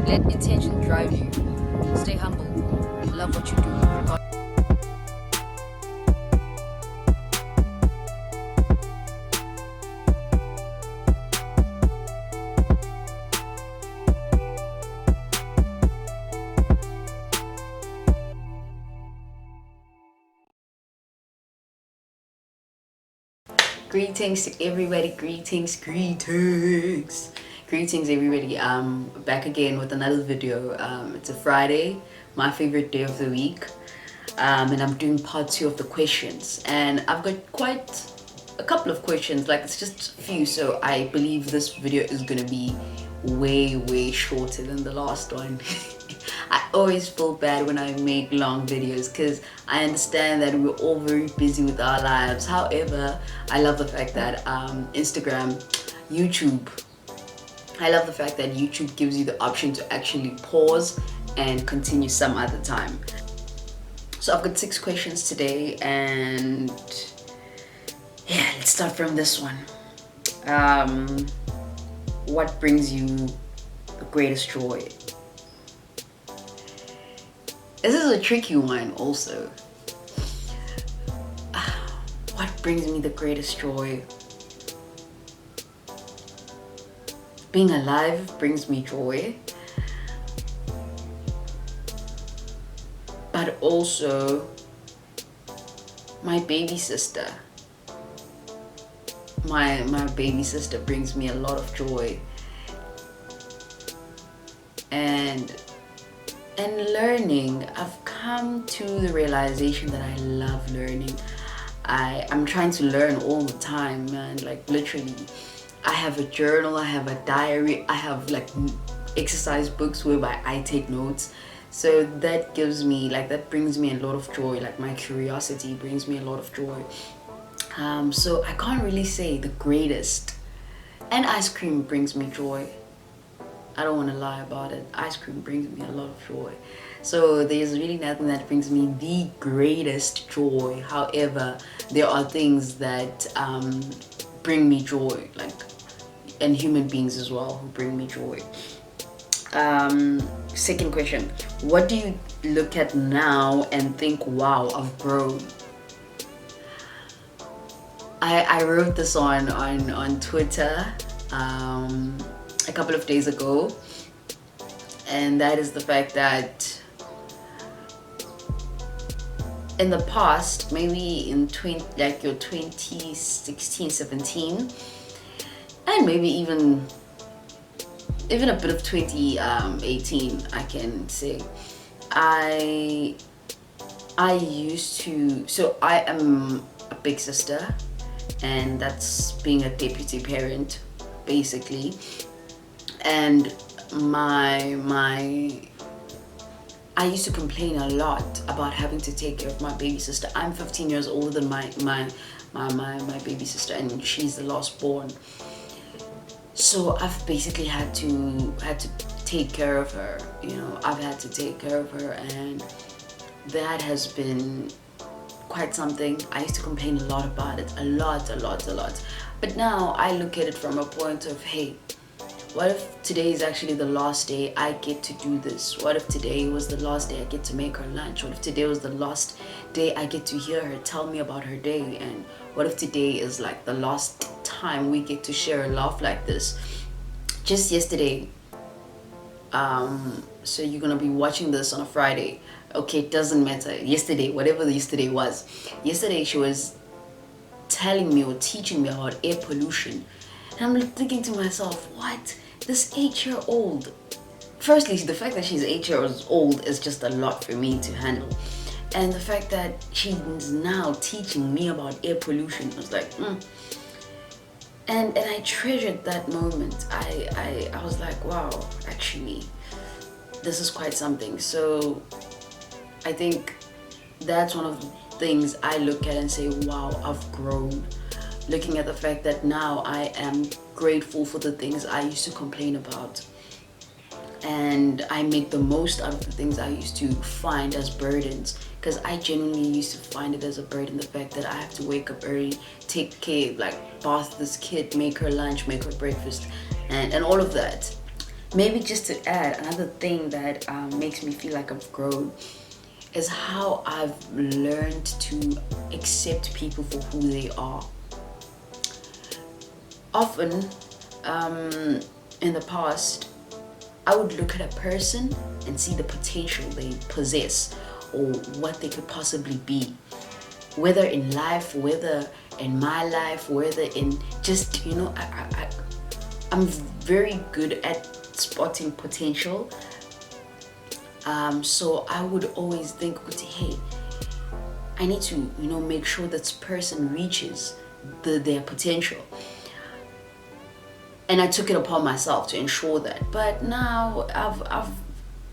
Let intention drive you. Stay humble. Love what you do. Greetings to everybody. Greetings everybody. Back again with another video. It's a Friday, my favorite day of the week, and I'm doing part 2 of the questions, and I've got quite a couple of questions, like it's just a few, so I believe this video is gonna be way shorter than the last one. I always feel bad when I make long videos because I understand that we're all very busy with our lives. However, I love the fact that YouTube, I love the fact that YouTube gives you the option to actually pause and continue some other time. So I've got 6 questions today, and yeah, let's start from this one. What brings you the greatest joy? This is a tricky one also. What brings me the greatest joy? Being alive brings me joy. But also my baby sister. My baby sister brings me a lot of joy. And learning, I've come to the realization that I love learning. I'm trying to learn all the time, man. Like literally, I have a journal, I have a diary, I have like exercise books whereby I take notes. So that gives me, like, that brings me a lot of joy. Like my curiosity brings me a lot of joy. So I can't really say the greatest. And ice cream brings me joy. I don't want to lie about it. Ice cream brings me a lot of joy. So there's really nothing that brings me the greatest joy. However, there are things that bring me joy, like, and human beings as well who bring me joy. Second question. What do you look at now and think, wow, I've grown? I wrote this on Twitter a couple of days ago, and that is the fact that in the past, maybe in your 2016, 17, and maybe even a bit of 2018, I can say, I used to, so I am a big sister, and that's being a deputy parent basically. And I used to complain a lot about having to take care of my baby sister. I'm 15 years older than my baby sister, and she's the last born. So I've basically had to take care of her. You know, I've had to take care of her, and that has been quite something. I used to complain a lot about it, a lot. But now I look at it from a point of, hey, what if today is actually the last day I get to do this? What if today was the last day I get to make her lunch? What if today was the last day I get to hear her tell me about her day? And what if today is like the last time we get to share a laugh like this? Just yesterday, so you're gonna be watching this on a Friday. Okay, it doesn't matter. Yesterday, whatever the yesterday was. Yesterday she was telling me or teaching me about air pollution. And I'm thinking to myself, what? This 8-year-old. Firstly, the fact that she's 8 years old is just a lot for me to handle. And the fact that she's now teaching me about air pollution, I was like, And I treasured that moment. I was like, wow, actually, this is quite something. So I think that's one of the things I look at and say, wow, I've grown. Looking at the fact that now I am grateful for the things I used to complain about, and I make the most out of the things I used to find as burdens, because I genuinely used to find it as a burden, the fact that I have to wake up early, take care, like bath this kid, make her lunch, make her breakfast, and all of that. Maybe just to add another thing that makes me feel like I've grown is how I've learned to accept people for who they are. Often, in the past, I would look at a person and see the potential they possess or what they could possibly be, whether in life, whether in my life, whether in just, I'm very good at spotting potential. So I would always think, hey, I need to, make sure this person reaches their potential. And I took it upon myself to ensure that. But now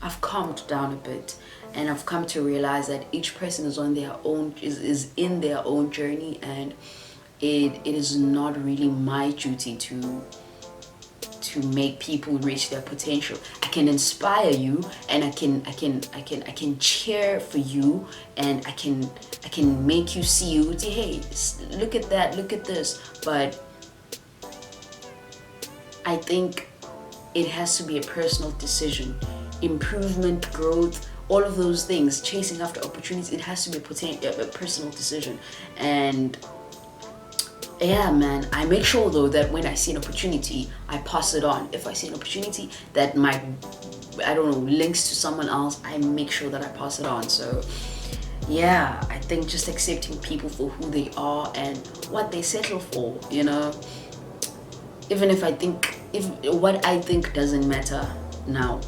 I've calmed down a bit, and I've come to realize that each person is on their own, is in their own journey, and it is not really my duty to make people reach their potential. I can inspire you, and I can cheer for you, and I can make you see you. Hey, look at that, look at this. But I think it has to be a personal decision. Improvement, growth, all of those things, chasing after opportunities, it has to be a personal decision. And yeah, man, I make sure though that when I see an opportunity, I pass it on. If I see an opportunity that might, links to someone else, I make sure that I pass it on. So yeah, I think just accepting people for who they are and what they settle for, even if what I think doesn't matter now,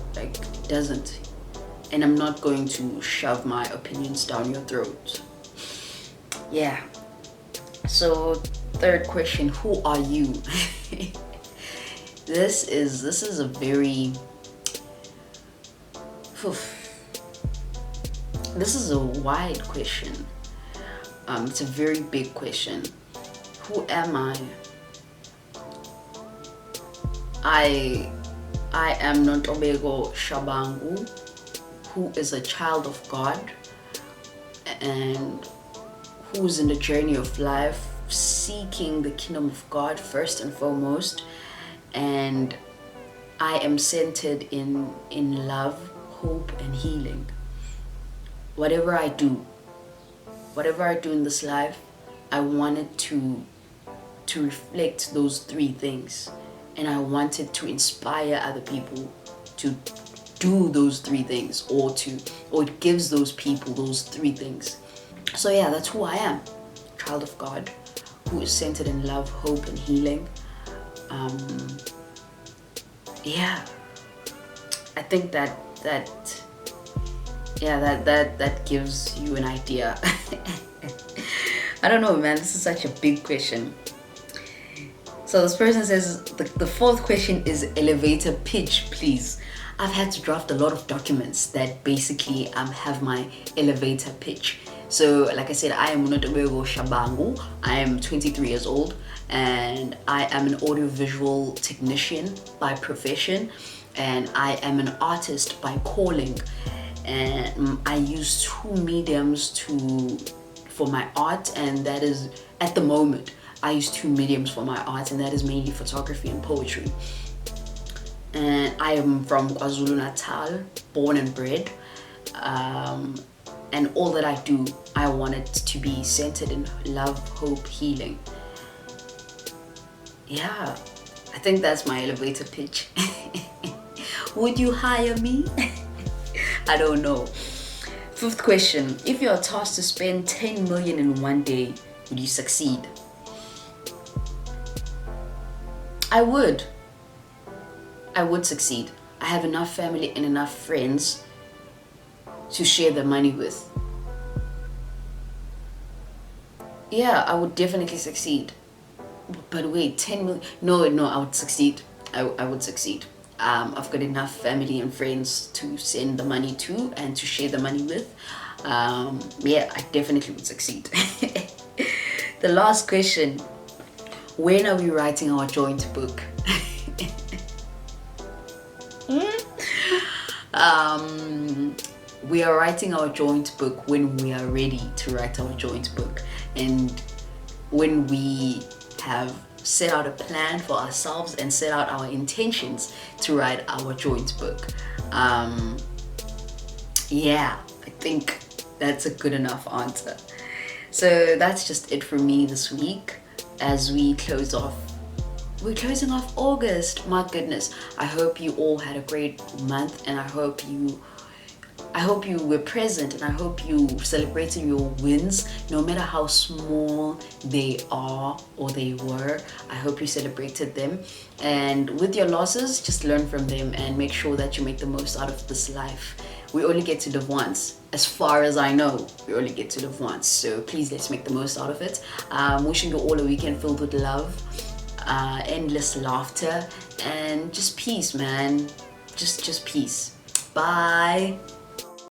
doesn't, and I'm not going to shove my opinions down your throat. Yeah. So third question, who are you? This is a very this is a wide question. It's a very big question. Who am I? I am Nontobeko Shabangu, who is a child of God and who's in the journey of life, seeking the kingdom of God first and foremost. And I am centered in love, hope, and healing. Whatever I do in this life, I wanted to reflect those three things. And I wanted to inspire other people to do those three things, or it gives those people those three things. So yeah, that's who I am. Child of God, who is centered in love, hope, and healing. Yeah, I think that gives you an idea. I don't know, man. This is such a big question. So this person says the fourth question is elevator pitch, please. I've had to draft a lot of documents that basically have my elevator pitch. So like I said, I am Notobego Shabangu. I am 23 years old and I am an audiovisual technician by profession, and I am an artist by calling. And I use two mediums for my art, and that is, at the moment, I use two mediums for my art, and that is mainly photography and poetry. And I am from KwaZulu-Natal, born and bred. And all that I do, I want it to be centered in love, hope, healing. Yeah, I think that's my elevator pitch. Would you hire me? I don't know. Fifth question, if you are tasked to spend 10 million in one day, would you succeed? I would succeed. I have enough family and enough friends to share the money with. Yeah, I would definitely succeed. But wait, 10 million? No, I would succeed. I would succeed. I've got enough family and friends to send the money to and to share the money with. Yeah, I definitely would succeed. The last question, when are we writing our joint book? We are writing our joint book when we are ready to write our joint book, and when we have set out a plan for ourselves and set out our intentions to write our joint book. Yeah, I think that's a good enough answer. So that's just it for me this week as we close off. We're closing off August. My goodness. I hope you all had a great month, and I hope you were present, and I hope you celebrated your wins, no matter how small they are or they were. I hope you celebrated them, and with your losses, just learn from them and make sure that you make the most out of this life. We only get to live once. As far as I know, we only get to live once. So please, let's make the most out of it. Wishing you all a weekend filled with love, endless laughter, and just peace, man. Just peace. Bye.